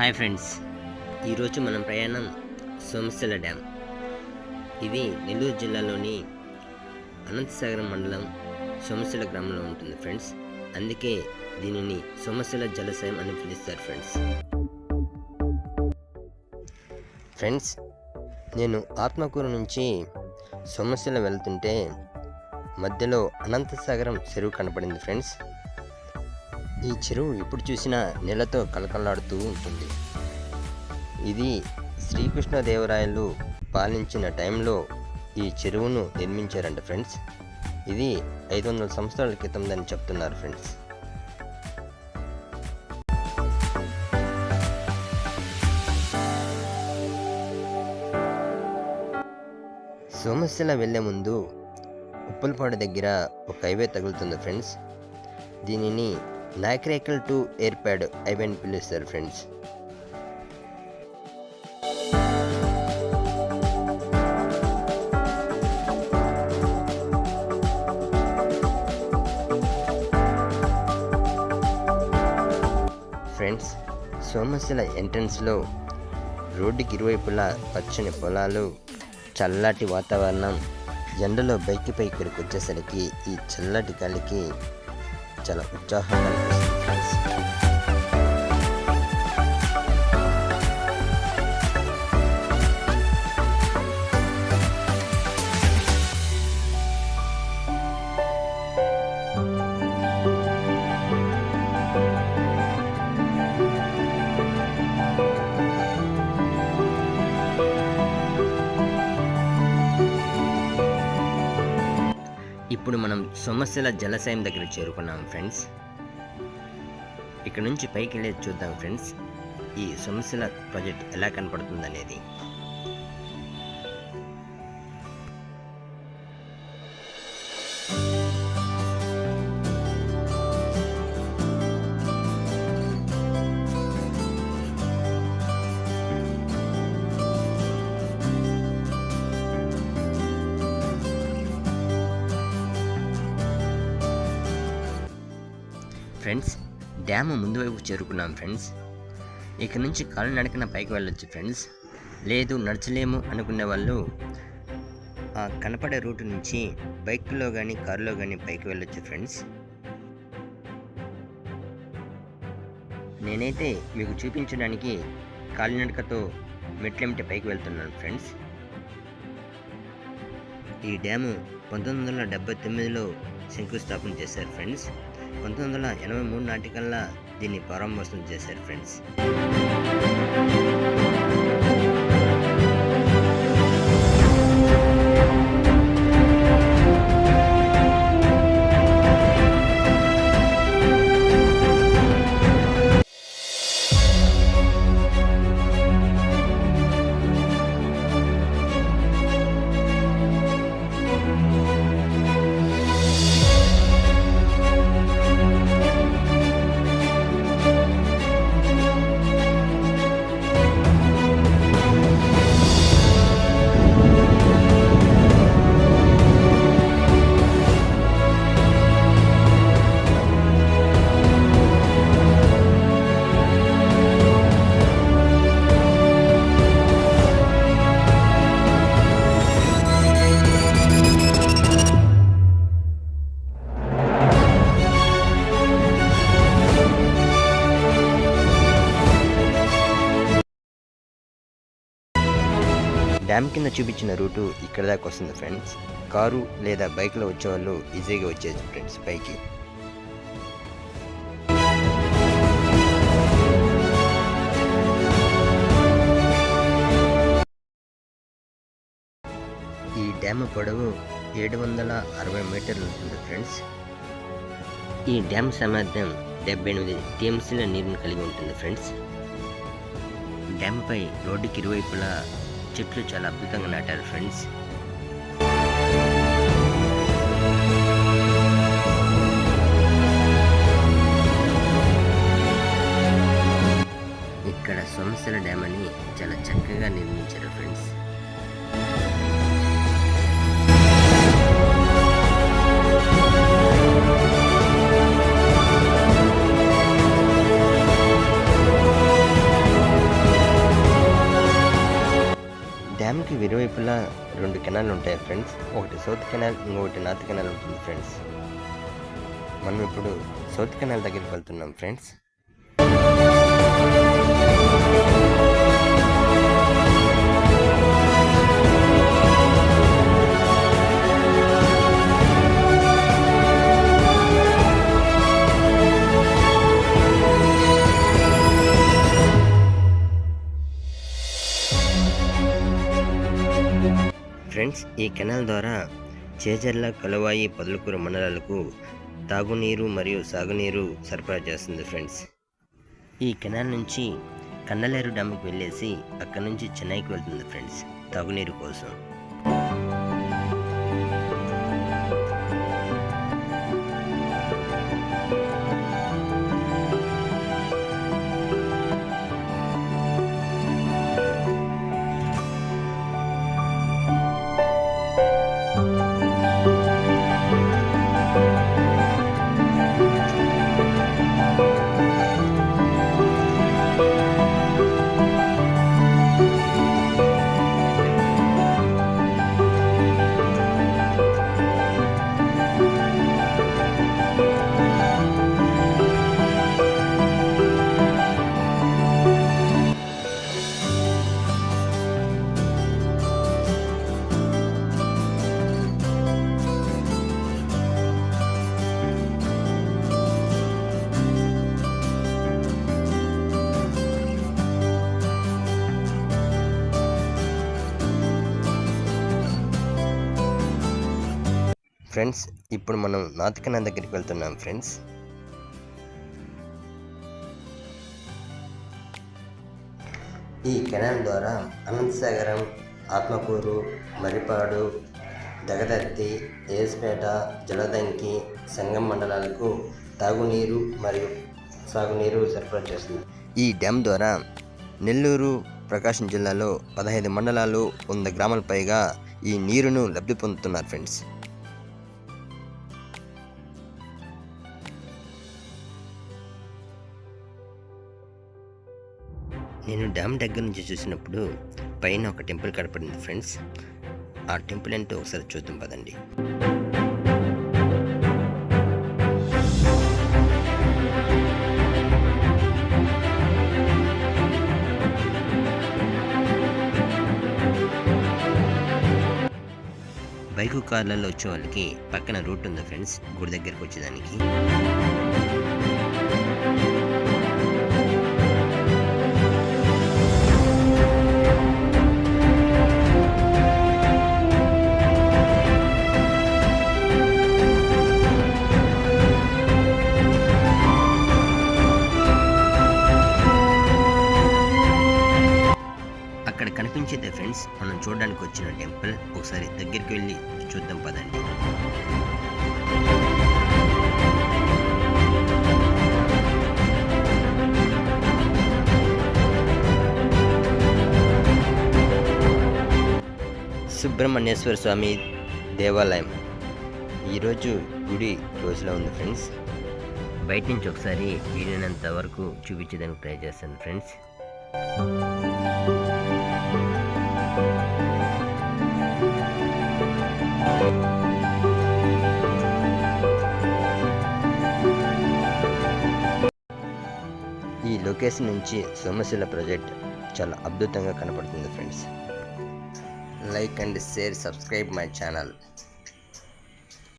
Hi friends, ఈరోజు మనం ప్రయాణం సోమశిల డ్యామ్. ఇది నెల్లూరు జిల్లాలోని అనంతసాగరం మండలం సోమశిల గ్రామంలో ఉంటుంది ఫ్రెండ్స్. అందుకే దీనిని సోమశిల జలాశయం అని పిలుస్తారు ఫ్రెండ్స్. నేను ఆత్మకూరు నుంచి సోమశిల వెళ్తుంటే మధ్యలో అనంతసాగరం చెరువు కనపడింది ఫ్రెండ్స్. ఈ చెరువు ఎప్పుడు చూసినా నీళ్ళతో కలకలాడుతూ ఉంటుంది. ఇది శ్రీకృష్ణదేవరాయలు పాలించిన టైంలో ఈ చెరువును నిర్మించారంట ఫ్రెండ్స్. ఇది 500 సంవత్సరాల క్రితందని చెప్తున్నారు ఫ్రెండ్స్. సోమశిల వెళ్ళే ముందు ఉప్పలపాడు దగ్గర ఒక హైవే తగులుతుంది ఫ్రెండ్స్. దీనిని నాకరేకల్ టు ఎయిర్ప్యాడ్ హైవే అని పిలుస్తారు ఫ్రెండ్స్. ఫ్రెండ్స్, సోమశిల ఎంట్రన్స్లో రోడ్డుకి ఇరువైపులా పచ్చని పొలాలు, చల్లటి వాతావరణం. ఎండలో బైక్పై ఇక్కడికి వచ్చేసరికి ఈ చల్లటి గాలికి చాలా ఉత్సాహంగా అనిపిస్తుంది ఫ్రెండ్స్. ఇప్పుడు మనం సోమశిల జలాశయం దగ్గర చేరుకున్నాం ఫ్రెండ్స్. ఇక్కడ నుంచి పైకి వెళ్ళేది చూద్దాం ఫ్రెండ్స్. ఈ సోమశిల ప్రాజెక్ట్ ఎలా కనపడుతుంది అనేది. ఫ్రెండ్స్, డ్యామ్ ముందు వైపు చేరుకున్నాం ఫ్రెండ్స్. ఇక్కడ నుంచి కాలినడకన పైకి వెళ్ళొచ్చు ఫ్రెండ్స్. లేదు నడచలేము అనుకునే వాళ్ళు ఆ కనపడే రూట్ నుంచి బైక్లో కానీ కారులో కానీ పైకి వెళ్ళొచ్చు ఫ్రెండ్స్. నేనైతే మీకు చూపించడానికి కాలినడకతో మెట్లెంటి పైకి వెళ్తున్నాను ఫ్రెండ్స్. ఈ డ్యాము 1979లో శంకుస్థాపన చేశారు ఫ్రెండ్స్. 1983 నాటికల్లా దీన్ని ప్రారంభోత్సవం చేశారు ఫ్రెండ్స్. డ్యామ్ కింద చూపించిన రూటు ఇక్కడ దాకా వస్తుంది ఫ్రెండ్స్. కారు లేదా బైక్లో వచ్చేవాళ్ళు ఈజీగా వచ్చేది ఫ్రెండ్స్ పైకి. ఈ డ్యామ్ పొడవు 760 మీటర్లు ఉంటుంది ఫ్రెండ్స్. ఈ డ్యామ్ సామర్థ్యం 78 టీఎంసీల నీరుని కలిగి ఉంటుంది ఫ్రెండ్స్. డ్యామ్ పై రోడ్డుకి ఇరువైపులా చెట్లు చాలా అద్భుతంగా నాటారు ఫ్రెండ్స్. ఇక్కడ సోమశిల డ్యామ్ అని చాలా చక్కగా నిర్మించారు ఫ్రెండ్స్. 2 కెనాల్ ఉంటాయి ఫ్రెండ్స్. ఒకటి సౌత్ కెనాల్, ఇంకొకటి నార్త్ కెనాల్ ఉంటుంది ఫ్రెండ్స్. మనం ఇప్పుడు సౌత్ కెనాల్ దగ్గరికి వెళ్తున్నాం ఫ్రెండ్స్. ఫ్రెండ్స్, ఈ కెనాల్ ద్వారా చేజర్ల, కలువాయి, పొదలకూరు మండలాలకు తాగునీరు మరియు సాగునీరు సరఫరా చేస్తుంది ఫ్రెండ్స్. ఈ కెనాల్ నుంచి కండలేరు డ్యామ్కి వెళ్ళేసి అక్కడ నుంచి చెన్నైకి వెళ్తుంది ఫ్రెండ్స్ తాగునీరు కోసం. ఫ్రెండ్స్, ఇప్పుడు మనం నార్త్ కెనాల్ దగ్గరికి వెళ్తున్నాం ఫ్రెండ్స్. ఈ కెనాల్ ద్వారా అనంతసాగరం, ఆత్మకూరు, మర్రిపాడు, దగదర్తి, ఏస్పేట, జలదంకి, సంగం మండలాలకు తాగునీరు మరియు సాగునీరు సరఫరా చేస్తుంది. ఈ డ్యామ్ ద్వారా నెల్లూరు, ప్రకాశం జిల్లాలో 15 మండలాలు, 100 గ్రామాల పైగా ఈ నీరును లబ్ధి పొందుతున్నారు ఫ్రెండ్స్. నేను డ్యామ్ దగ్గర నుంచి చూసినప్పుడు పైన ఒక టెంపుల్ కనపడింది ఫ్రెండ్స్. ఆ టెంపుల్ ఏంటో ఒకసారి చూద్దాం పదండి. బైకు, కార్లలో వచ్చే వాళ్ళకి పక్కన రూట్ ఉంది ఫ్రెండ్స్ గుడి దగ్గరికి వచ్చేదానికి. అక్కడ కనిపించేదే ఫ్రెండ్స్ మనం చూడడానికి వచ్చిన టెంపుల్. ఒకసారి దగ్గరికి వెళ్ళి చూద్దాం పదండి. సుబ్రహ్మణ్యేశ్వర స్వామి దేవాలయం. ఈరోజు గుడి క్లోజ్లో ఉంది ఫ్రెండ్స్. బయట నుంచి ఒకసారి వీలైనంత వరకు చూపించేదానికి ట్రై చేస్తాను ఫ్రెండ్స్. ఈ లొకేషన్ నుంచి సోమశిల ప్రాజెక్ట్ చాలా అద్భుతంగా కనపడుతుంది friends. Like and share, subscribe my channel.